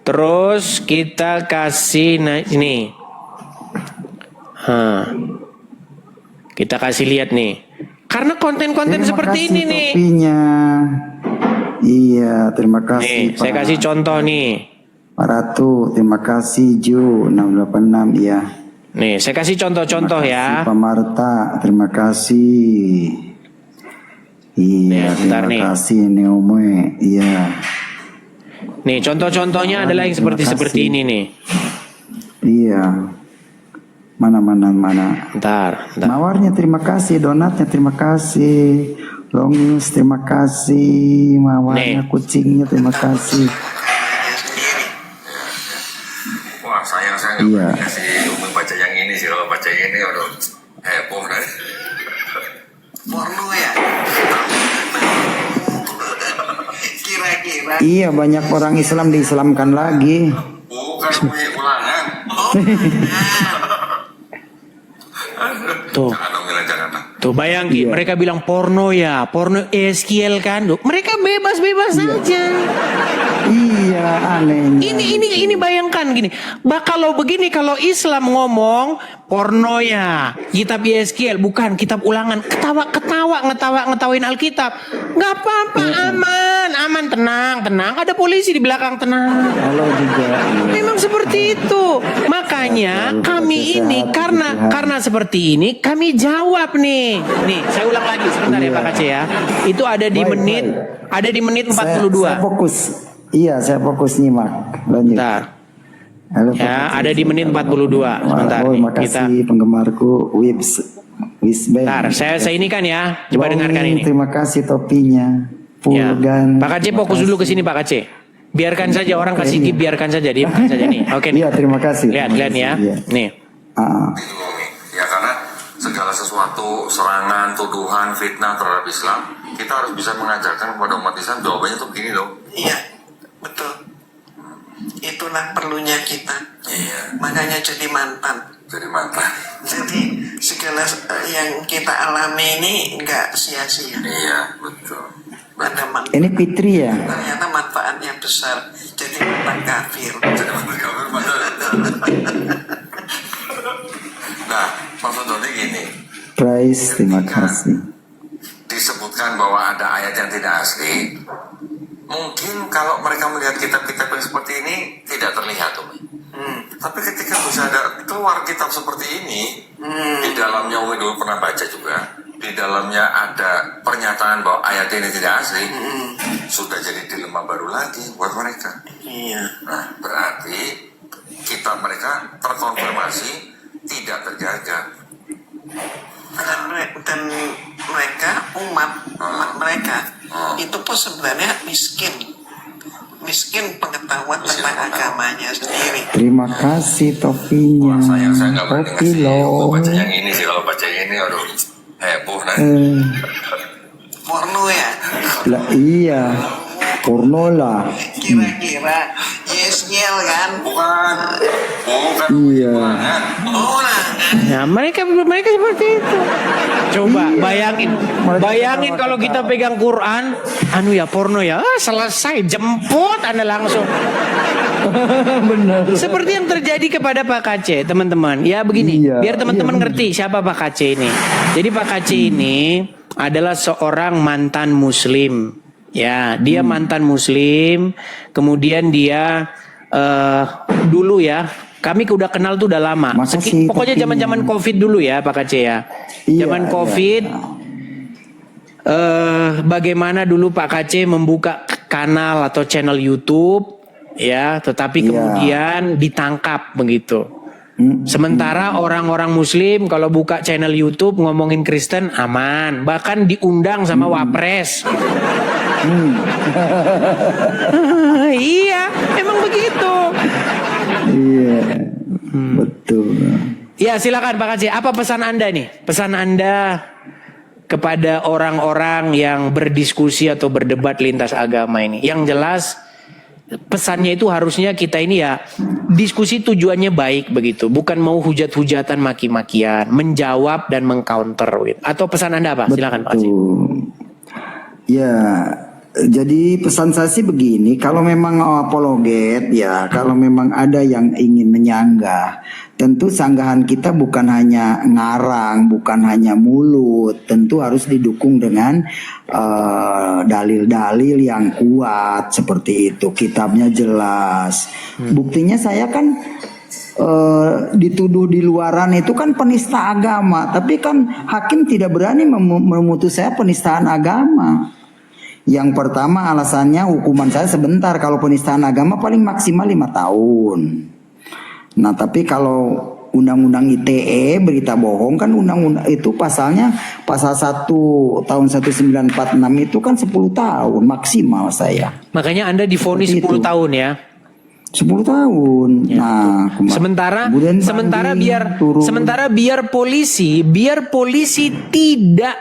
Terus kita kasih ini. Kita kasih lihat nih. Karena konten-konten seperti ini nih. Topinya. Iya, terima kasih. Nih, saya kasih contoh nih. Pak Ratu, terima kasih Ju 686 ya. Nih, saya kasih contoh-contoh ya. Pak Marta, terima kasih. Iya, terima kasih Neome. Iya. Nih, contoh-contohnya adalah yang seperti ini nih. Iya. Mana. Bentar. Mawarnya terima kasih, donatnya terima kasih. Long news terima kasih. Mawarnya kucingnya terima kasih. Wah, saya nggak kasih umum baca yang ini sih. Kalau baca yang ini aduh heboh kan. Porno ya. Kira-kira. Iya, banyak orang Islam diislamkan lagi. Bukan ulangan. Tuh. Tuh bayangin, mereka bilang porno ya, porno ESKL kan. Mereka bebas-bebas saja. Iya, aneh. Ini bayangkan gini. Kalau begini, kalau Islam ngomong porno ya, kitab ESKL bukan kitab ulangan. Ngetawain Alkitab. Nggak apa-apa, aman, tenang. Ada polisi di belakang, tenang. Halo juga. Memang seperti itu. Makanya kami ini karena seperti ini kami jawab nih. Nih, saya ulang lagi sebentar ya Pak Aceh ya. Itu ada di menit 42. Saya fokus. Iya, saya fokus nyimak. Lanjut. Bentar. Halo, ya, ada di menit 42. Sebentar nih. Makasih penggemarku Wisben. Bentar, saya ini kan ya. Coba dengarkan ini. Terima kasih topinya. Ya. Pak Aceh fokus dulu ke sini Pak Aceh. Biarkan saja orang kasih tip, biarkan saja diamkan saja nih. Oke nih. Iya, terima kasih. Lihat ya. Iya. Nih. Ya karena segala sesuatu serangan, tuduhan, fitnah terhadap Islam, kita harus bisa mengajarkan kepada umat Islam jawabannya tuh begini loh. Iya, betul. Itulah perlunya kita. Iya. Makanya jadi mantan. Jadi segala yang kita alami ini nggak sia-sia. Iya, betul. Ada manfaat. Ini Fitri ya? Ternyata manfaatnya besar. Jadi mantan kafir. Nah, maksud Doni gini. Price, terima kasih. Disebutkan bahwa ada ayat yang tidak asli. Mungkin kalau mereka melihat kitab-kitab yang seperti ini tidak terlihat, Umi. Tapi ketika bisa ada keluar kitab seperti ini, di dalamnya Umi dulu pernah baca juga. Di dalamnya ada pernyataan bahwa ayat ini tidak asli, sudah jadi dilema baru lagi buat mereka. Iya. Nah, berarti kitab mereka terkonfirmasi tidak terjaga. Dan mereka umat mereka itu pun sebenarnya miskin pengetahuan tentang agamanya sendiri. Terima kasih topinya. Saya nggak berani Topi ngasih loh. baca yang ini sih. Kalau baca yang ini aduh heboh kan. Porno ya. Lah iya. Porno lah. Kira-kira Yesniel kan? Bukan. Iya. Nah, mereka seperti itu. Coba bayangin kalau kita pegang Quran, porno ya, selesai jemput Anda langsung. Benar. Seperti yang terjadi kepada Pak Aceh, teman-teman. Ya begini, biar teman-teman ngerti siapa Pak Aceh ini. Jadi Pak Aceh ini adalah seorang mantan Muslim. Ya, dia mantan Muslim. Kemudian dia dulu ya. Kami udah kenal tuh udah lama. Pokoknya zaman-zaman Covid dulu ya Pak Aceh ya. Zaman Covid. Bagaimana dulu Pak Aceh membuka kanal atau channel YouTube ya, tetapi kemudian ditangkap begitu. Sementara orang-orang Muslim kalau buka channel YouTube ngomongin Kristen aman, bahkan diundang sama Wapres. Iya, emang begitu. Iya, betul. Ya silakan Pak Aceh, apa pesan Anda nih? Pesan Anda kepada orang-orang yang berdiskusi atau berdebat lintas agama ini. Yang jelas pesannya itu harusnya kita ini ya diskusi tujuannya baik begitu, bukan mau hujat-hujatan maki-makian, menjawab dan mengcounter gitu. Atau pesan Anda apa? Silakan Pak Aceh. Ya, Jadi pesan saya sih begini, kalau memang apologet ya, kalau memang ada yang ingin menyanggah, tentu sanggahan kita bukan hanya ngarang, bukan hanya mulut, tentu harus didukung dengan dalil-dalil yang kuat seperti itu, kitabnya jelas. Buktinya saya kan dituduh di luaran itu kan penista agama, tapi kan hakim tidak berani memutus saya penistaan agama. Yang pertama alasannya hukuman saya sebentar, kalau penistaan agama paling maksimal 5 tahun. Nah tapi kalau undang-undang ITE berita bohong kan undang-undang itu pasalnya pasal 1 tahun 1946 itu kan 10 tahun maksimal saya. Makanya Anda divonis 10 Seperti itu. tahun ya. 10 tahun. Ya. Nah, kemudian sementara biar polisi tidak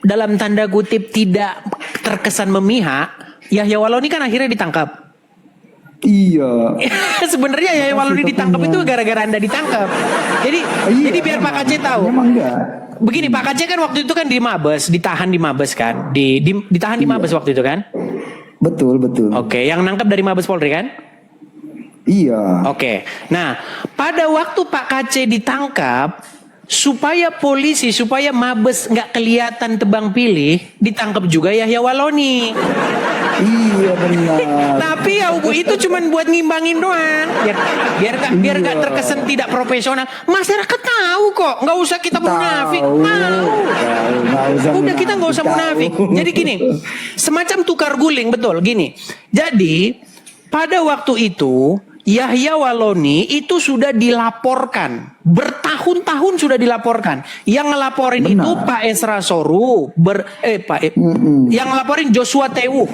dalam tanda kutip tidak terkesan memihak, Yahya Waloni kan akhirnya ditangkap. Iya. Sebenarnya Yahya Waloni ditangkap itu gara-gara Anda ditangkap. Jadi biar Pak Kaceh tahu. Emang enggak. Begini, Pak Kaceh kan waktu itu kan di Mabes, ditahan di Mabes kan? Ditahan di Mabes waktu itu kan? Betul. Oke, yang nangkap dari Mabes Polri kan? Iya. Oke. Nah, pada waktu Pak Kaceh ditangkap, supaya Mabes nggak kelihatan tebang pilih, ditangkap juga Yahya Waloni. Iya benar. Tapi ya itu cuman buat ngimbangin doang. Biar nggak terkesan tidak profesional. Masyarakat tahu kok, nggak usah kita munafik. Tahu. Udah kita nggak usah munafik. Jadi gini, semacam tukar guling, betul gini. Jadi pada waktu itu Yahya Waloni itu sudah dilaporkan, bertahun-tahun sudah dilaporkan. Yang ngelaporin itu Pak Esra Soru, yang ngelaporin Joshua Tewu.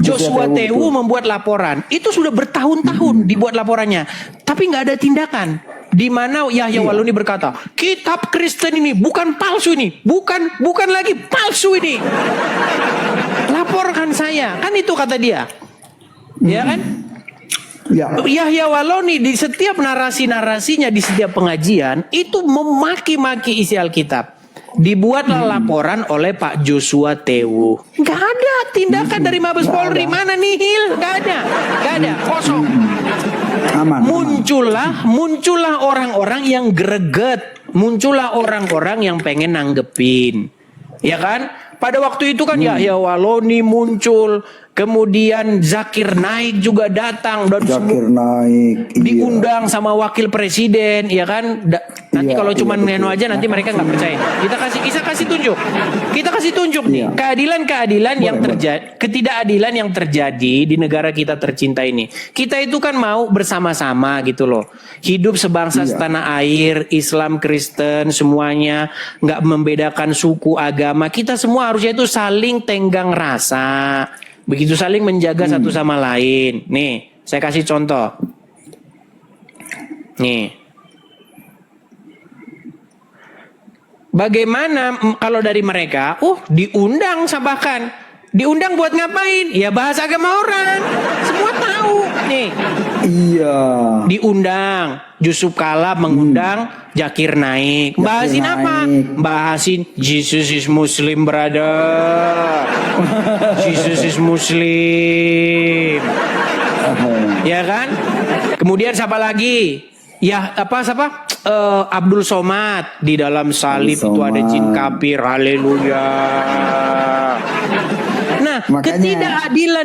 Joshua Tewu membuat laporan. Itu sudah bertahun-tahun dibuat laporannya, tapi nggak ada tindakan. Di mana Yahya Waloni berkata, kitab Kristen ini bukan palsu ini, bukan lagi palsu ini. Laporkan saya, kan itu kata dia, ya kan? Ya. Yahya Waloni di setiap narasi-narasinya di setiap pengajian itu memaki-maki isi Alkitab. Dibuatlah laporan oleh Pak Joshua Tewu. Gak ada tindakan dari Mabes Polri. Mana nihil? Gak ada, kosong. Aman. Muncullah orang-orang yang greget, muncullah orang-orang yang pengen nanggepin, ya kan? Pada waktu itu kan Yahya Waloni muncul, kemudian Zakir Naik juga datang dan diundang sama wakil presiden, ya kan? Nanti kalau cuma neno aja nanti mereka nggak percaya. Kita kasih tunjuk nih keadilan yang terjadi, ketidakadilan yang terjadi di negara kita tercinta ini. Kita itu kan mau bersama-sama gitu loh, hidup sebangsa setanah air, Islam Kristen semuanya, nggak membedakan suku agama. Kita semua harusnya itu saling tenggang rasa. Begitu saling menjaga satu sama lain. Nih, saya kasih contoh. Nih. Bagaimana kalau dari mereka, diundang bahkan. Diundang buat ngapain? Ya bahas agama orang. Semua tahu. Nih. Iya. Diundang. Yusuf Kala mengundang Zakir Naik. Bahasin apa? Bahasin Jesus is Muslim, brother. Jesus is Muslim. Ya kan? Kemudian siapa lagi? Ya siapa? Abdul Somad, di dalam salib itu ada jin kafir. Haleluya. Nah,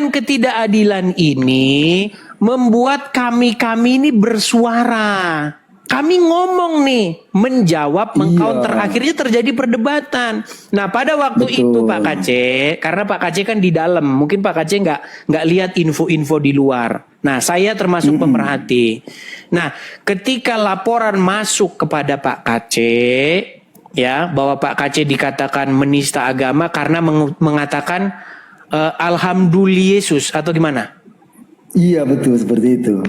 ketidakadilan ini membuat kami ini bersuara. Kami ngomong nih, menjawab, mengcounter, akhirnya terjadi perdebatan. Nah, pada waktu itu Pak Kaceh, karena Pak Kaceh kan di dalam, mungkin Pak Kaceh nggak lihat info-info di luar. Nah, saya termasuk pemerhati. Nah, ketika laporan masuk kepada Pak Kaceh, ya, bahwa Pak Kaceh dikatakan menista agama karena mengatakan Alhamdulillah Yesus atau gimana? Iya betul seperti itu.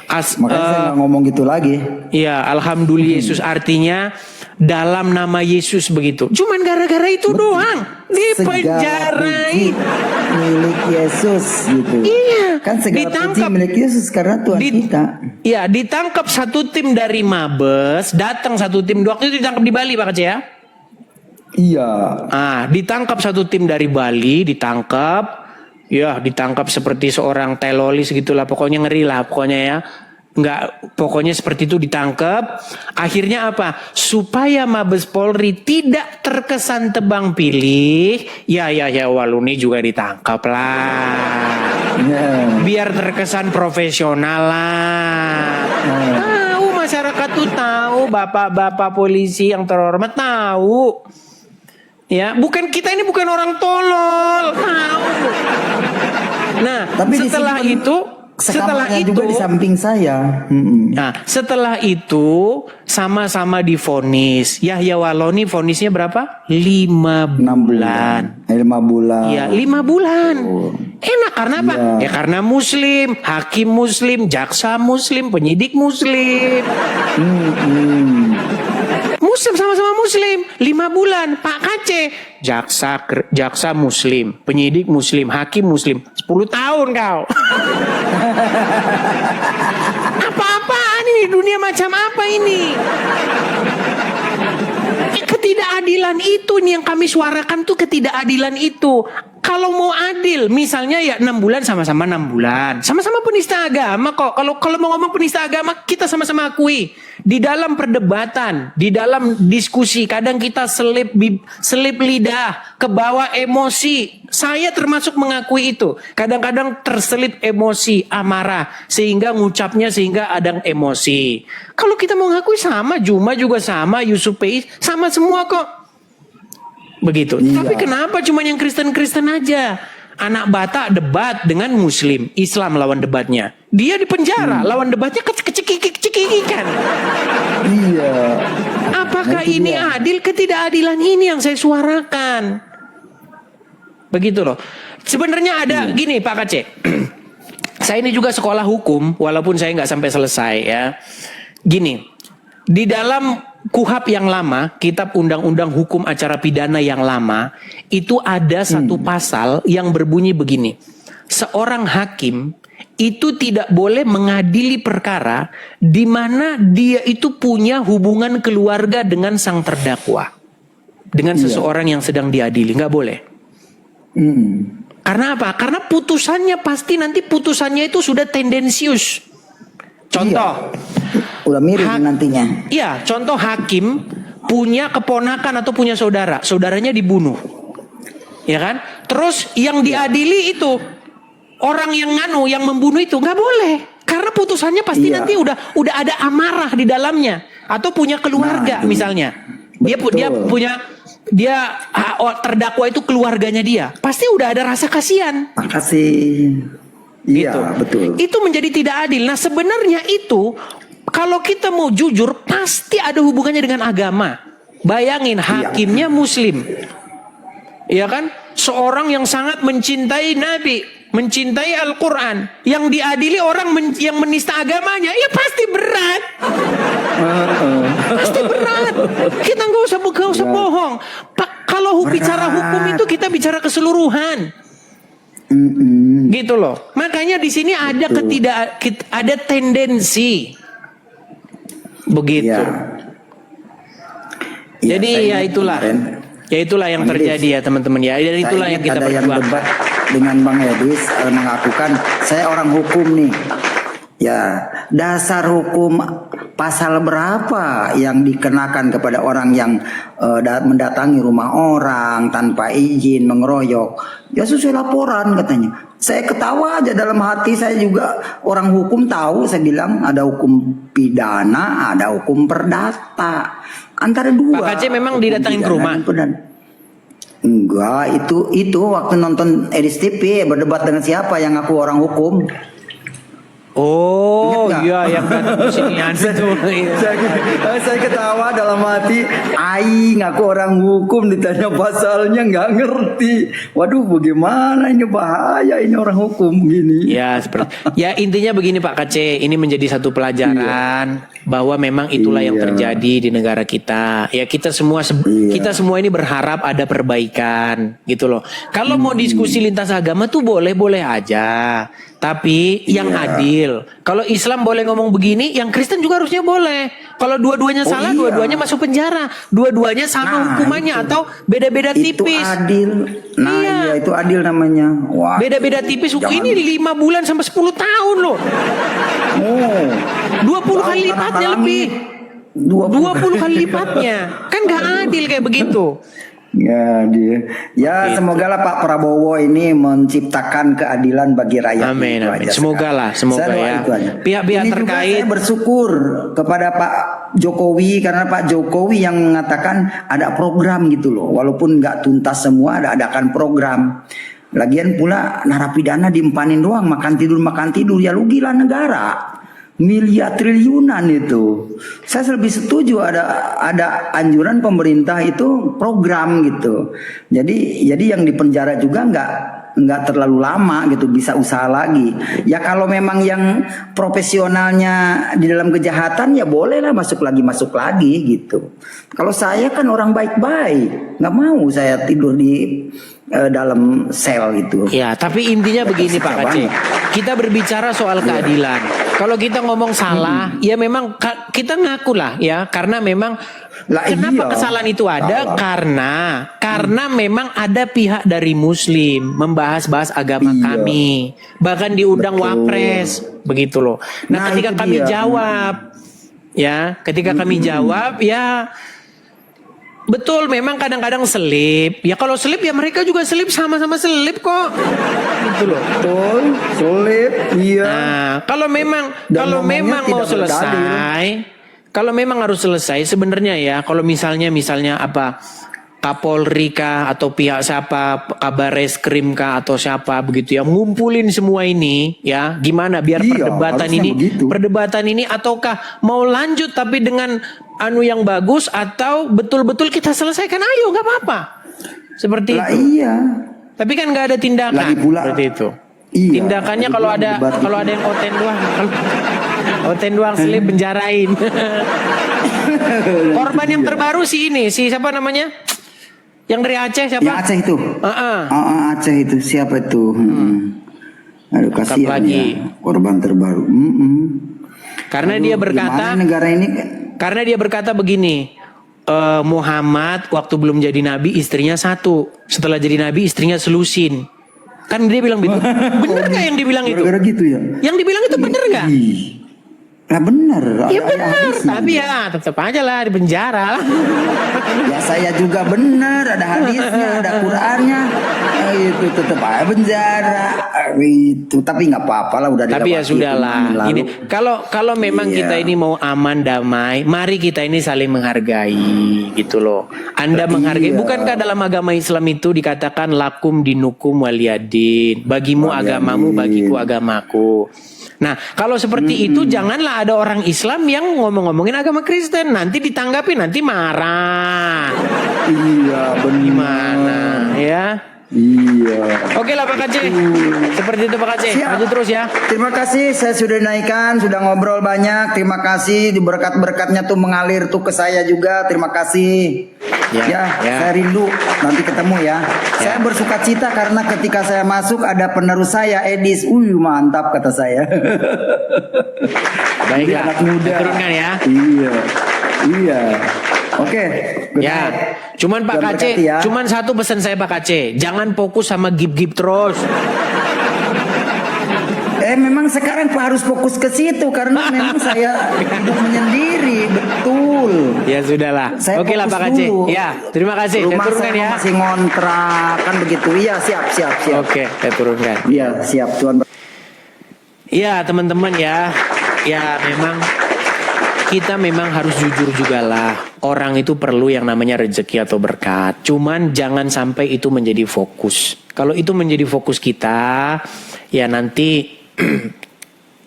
Makanya saya nggak ngomong gitu lagi. Iya, Alhamdulillah Yesus artinya dalam nama Yesus begitu. Cuman gara-gara itu doang dipenjarain. Milik Yesus gitu. Iya. Kan segala puji milik Yesus karena Tuhan kita. Iya, ditangkap satu tim dari Mabes, datang satu tim. Waktu itu ditangkap di Bali Pak Kaceh ya. Iya. Ditangkap satu tim dari Bali, ditangkap seperti seorang teroris gitulah, pokoknya ngeri lah, pokoknya ya. Pokoknya seperti itu ditangkap. Akhirnya apa? Supaya Mabes Polri tidak terkesan tebang pilih, ya Waluni juga ditangkap lah. Biar terkesan profesional lah. Tahu masyarakat tuh tahu, bapak-bapak polisi yang terhormat tahu. Ya, kita ini bukan orang tolol, tahu. Nah, tapi setelah itu juga di samping saya. Nah, setelah itu sama-sama divonis. Yahya Waloni vonisnya berapa? 5 bulan. 5 bulan. Iya, 5 bulan. Enak karena apa? Ya karena muslim, hakim muslim, jaksa muslim, penyidik muslim. Muslim, sama-sama muslim. 5 bulan. Pak Kace, jaksa muslim, penyidik muslim, hakim muslim. 10 tahun kau. Apa-apaan ini? Dunia macam apa ini? Ketidakadilan itu nih yang kami suarakan tuh, ketidakadilan itu. Kalau mau adil, misalnya ya 6 bulan sama-sama 6 bulan. Sama-sama penista agama kok. Kalau mau ngomong penista agama, kita sama-sama akui. Di dalam perdebatan, di dalam diskusi, kadang kita selip lidah, kebawa emosi. Saya termasuk mengakui itu. Kadang-kadang terselip emosi, amarah, sehingga ngucapnya sehingga ada emosi. Kalau kita mau ngakui sama, Juma juga sama, Yusuf Pei, sama semua kok. Begitu. Iya. Tapi kenapa cuma yang Kristen-Kristen aja? Anak Batak debat dengan Muslim, Islam lawan debatnya. Dia di penjara, lawan debatnya kecekik-cekikan. Iya. Apakah Nah, ini dia. adil? Ketidakadilan ini yang saya suarakan. Begitu loh. Sebenarnya ada gini Pak Kace. Saya ini juga sekolah hukum, walaupun saya nggak sampai selesai ya. Gini, di dalam KUHAP yang lama, Kitab Undang-Undang Hukum Acara Pidana yang lama, itu ada satu pasal yang berbunyi begini. Seorang hakim itu tidak boleh mengadili perkara di mana dia itu punya hubungan keluarga dengan sang terdakwa. Dengan seseorang yang sedang diadili, nggak boleh. Karena apa? Karena putusannya pasti nanti putusannya itu sudah tendensius. Contoh, udah mirip nantinya. Iya, contoh hakim punya keponakan atau punya saudara, saudaranya dibunuh, ya kan? Terus yang diadili itu orang yang membunuh itu nggak boleh, karena putusannya pasti nanti udah ada amarah di dalamnya, atau punya keluarga misalnya, dia terdakwa itu keluarganya dia, pasti udah ada rasa kasihan. Makasih. Iya, Gitu. betul. Itu menjadi tidak adil. Nah sebenarnya itu kalau kita mau jujur pasti ada hubungannya dengan agama. Bayangin hakimnya Muslim, ya kan? Seorang yang sangat mencintai Nabi, mencintai Al-Quran, yang diadili orang yang menista agamanya, ya pasti berat. Pasti berat. Kita nggak usah bohong. Kalau bicara hukum itu kita bicara keseluruhan. Gitu loh. Makanya di sini ada ada tendensi begitu. Jadi ya itulah. Ya itulah yang terjadi ya teman-teman ya. Dan itulah yang kita perjuangkan. Debat dengan Bang Edis mengakukan saya orang hukum nih. Ya, dasar hukum pasal berapa yang dikenakan kepada orang yang mendatangi rumah orang tanpa izin, mengeroyok? Ya sesuai laporan katanya. Saya ketawa aja dalam hati, saya juga orang hukum tahu, saya bilang ada hukum pidana, ada hukum perdata. Antara dua. Pak Aceh memang didatangin ke rumah? Enggak, itu waktu nonton Edis TV berdebat dengan siapa yang aku orang hukum. Oh iya yang kan sinian itu. Saya ketawa dalam hati, aing aku orang hukum ditanya pasalnya nggak ngerti. Waduh bagaimana ini, bahaya ini orang hukum gini. Ya seperti ya intinya begini Pak Kace, ini menjadi satu pelajaran bahwa memang itulah yang terjadi di negara kita. Ya kita semua ini berharap ada perbaikan gitu loh. Kalau mau diskusi lintas agama tuh boleh-boleh aja. Tapi yang adil. Kalau Islam boleh ngomong begini, yang Kristen juga harusnya boleh. Kalau dua-duanya salah, iya. dua-duanya masuk penjara. Dua-duanya sama hukumannya atau beda-beda Itu tipis. adil. Nah, Iya. iya itu adil namanya. Wah. Beda-beda tipis. Jangan- Ini 5 bulan sampai 10 tahun loh. Oh. 20 kali Tahu lipatnya tanah lebih. langit. 20 kali lipatnya. Kan gak adil kayak begitu. Ya dia. Ya semoga lah Pak Prabowo ini menciptakan keadilan bagi rakyat. Amin, Itu amin. aja Semoga sekarang. lah, semoga Saya doa ya. itu aja. Pihak-pihak Ini juga terkait- saya bersyukur kepada Pak Jokowi karena Pak Jokowi yang mengatakan ada program gitu loh. Walaupun nggak tuntas semua, adakan program. Lagian pula narapidana diempanin doang, makan tidur ya rugilah negara. Miliar triliunan itu. Saya lebih setuju ada anjuran pemerintah itu program gitu. Jadi yang di penjara juga nggak terlalu lama gitu, bisa usaha lagi. Ya kalau memang yang profesionalnya di dalam kejahatan ya bolehlah masuk lagi gitu. Kalau saya kan orang baik-baik, nggak mau saya tidur di dalam sel itu. Ya, tapi intinya begini Pak Aceh. Kita berbicara soal keadilan. Kalau kita ngomong salah, ya memang kita ngaku lah ya, karena memang Lah, kenapa iya. kesalahan itu ada? Salah. Karena memang ada pihak dari Muslim membahas-bahas agama Iya. kami, bahkan diundang Betul. Wapres, begitu loh. Nah, Nah, ketika itu kami dia. jawab, ketika kami jawab, ya betul, memang kadang-kadang selip. Ya kalau selip ya mereka juga selip, sama-sama selip kok. Gitu loh. Betul, sulit, iya. Nah, kalau memang Dan ngomongnya mau tidak selesai, kalau memang harus selesai sebenarnya ya, kalau misalnya apa Kapolri kah atau pihak siapa, Kabar Reskrim kah atau siapa begitu ya, ngumpulin semua ini ya, gimana biar Iya, harusnya begitu. perdebatan ini ataukah mau lanjut tapi dengan yang bagus atau betul-betul kita selesaikan, ayo nggak apa-apa. Seperti Lah itu. iya. Tapi kan nggak ada tindakan Lagi pula- seperti itu. Iya, Tindakannya lagi kalau pula ada debat itu. yang oten doang selip penjarain. Korban yang terbaru si siapa namanya? Yang dari Aceh siapa? Yang Aceh itu. Heeh. Aceh itu siapa itu? Aduh kasihan lagi. ya korban terbaru. Karena Aduh, dia berkata, gimana negara ini begini, Muhammad waktu belum jadi nabi istrinya 1, setelah jadi nabi istrinya selusin. Kan dia bilang begitu. Bener nggak yang dibilang itu? gara-gara gitu ya. Yang dibilang itu bener nggak? Ih. Lah bener. Ya ada benar, hadisnya. tapi ya tetap aja lah di penjara lah. Ya saya juga bener, ada hadisnya, ada Qurannya. Itu tetap aja penjara. Itu tapi nggak apa-apa lah udah Tapi ya dilewati sudahlah. itu, lalu. Ini kalau memang Iya. kita ini mau aman damai, mari kita ini saling menghargai gitu loh. Anda menghargai, Iya. bukankah dalam agama Islam itu dikatakan lakum dinukum waliyadin, bagimu agamamu, bagiku agamaku. Nah, kalau seperti itu janganlah ada orang Islam yang ngomong-ngomongin agama Kristen, nanti ditanggapi, nanti marah. Iya benar. Gimana ya? Iya. Oke lah Pak Aceh. Seperti itu Pak Aceh. Siap. Lanjut terus ya. Terima kasih, saya sudah naikkan, sudah ngobrol banyak. Terima kasih, berkat-berkatnya tuh mengalir tuh ke saya juga. Terima kasih. Ya. Saya rindu. Nanti ketemu ya. Saya bersuka cita karena ketika saya masuk ada penerus saya, Edis. Mantap kata saya. Baiklah. Anak muda. Turunkan ya. Iya. Iya. Oke. good Ya, night. cuman Pak Tuhan Aceh, berkati ya. cuman satu pesan saya Pak Aceh, jangan fokus sama gip-gip terus. Memang sekarang harus fokus ke situ karena memang saya hidup menyendiri, betul. Ya sudahlah. Saya Oke lah fokus Pak Aceh. dulu. Ya, terima kasih. Saya Rumah turunkan saya ya. masih ngontrak kan begitu. Iya, siap. Oke, saya turunkan. Iya, siap Tuhan. Ya teman-teman ya, memang kita memang harus jujur juga lah. Orang itu perlu yang namanya rezeki atau berkat. Cuman jangan sampai itu menjadi fokus. Kalau itu menjadi fokus kita, ya nanti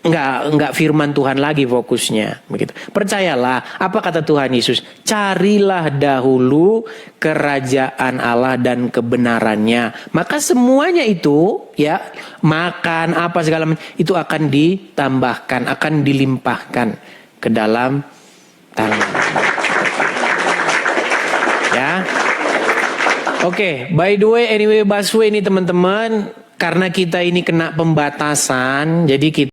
nggak firman Tuhan lagi fokusnya, begitu. Percayalah, apa kata Tuhan Yesus? Carilah dahulu kerajaan Allah dan kebenarannya, maka semuanya itu ya, makan apa segala macam itu akan ditambahkan, akan dilimpahkan ke dalam tangan. Ya. Oke, by the way, anyway, busway ini teman-teman, karena kita ini kena pembatasan, jadi kita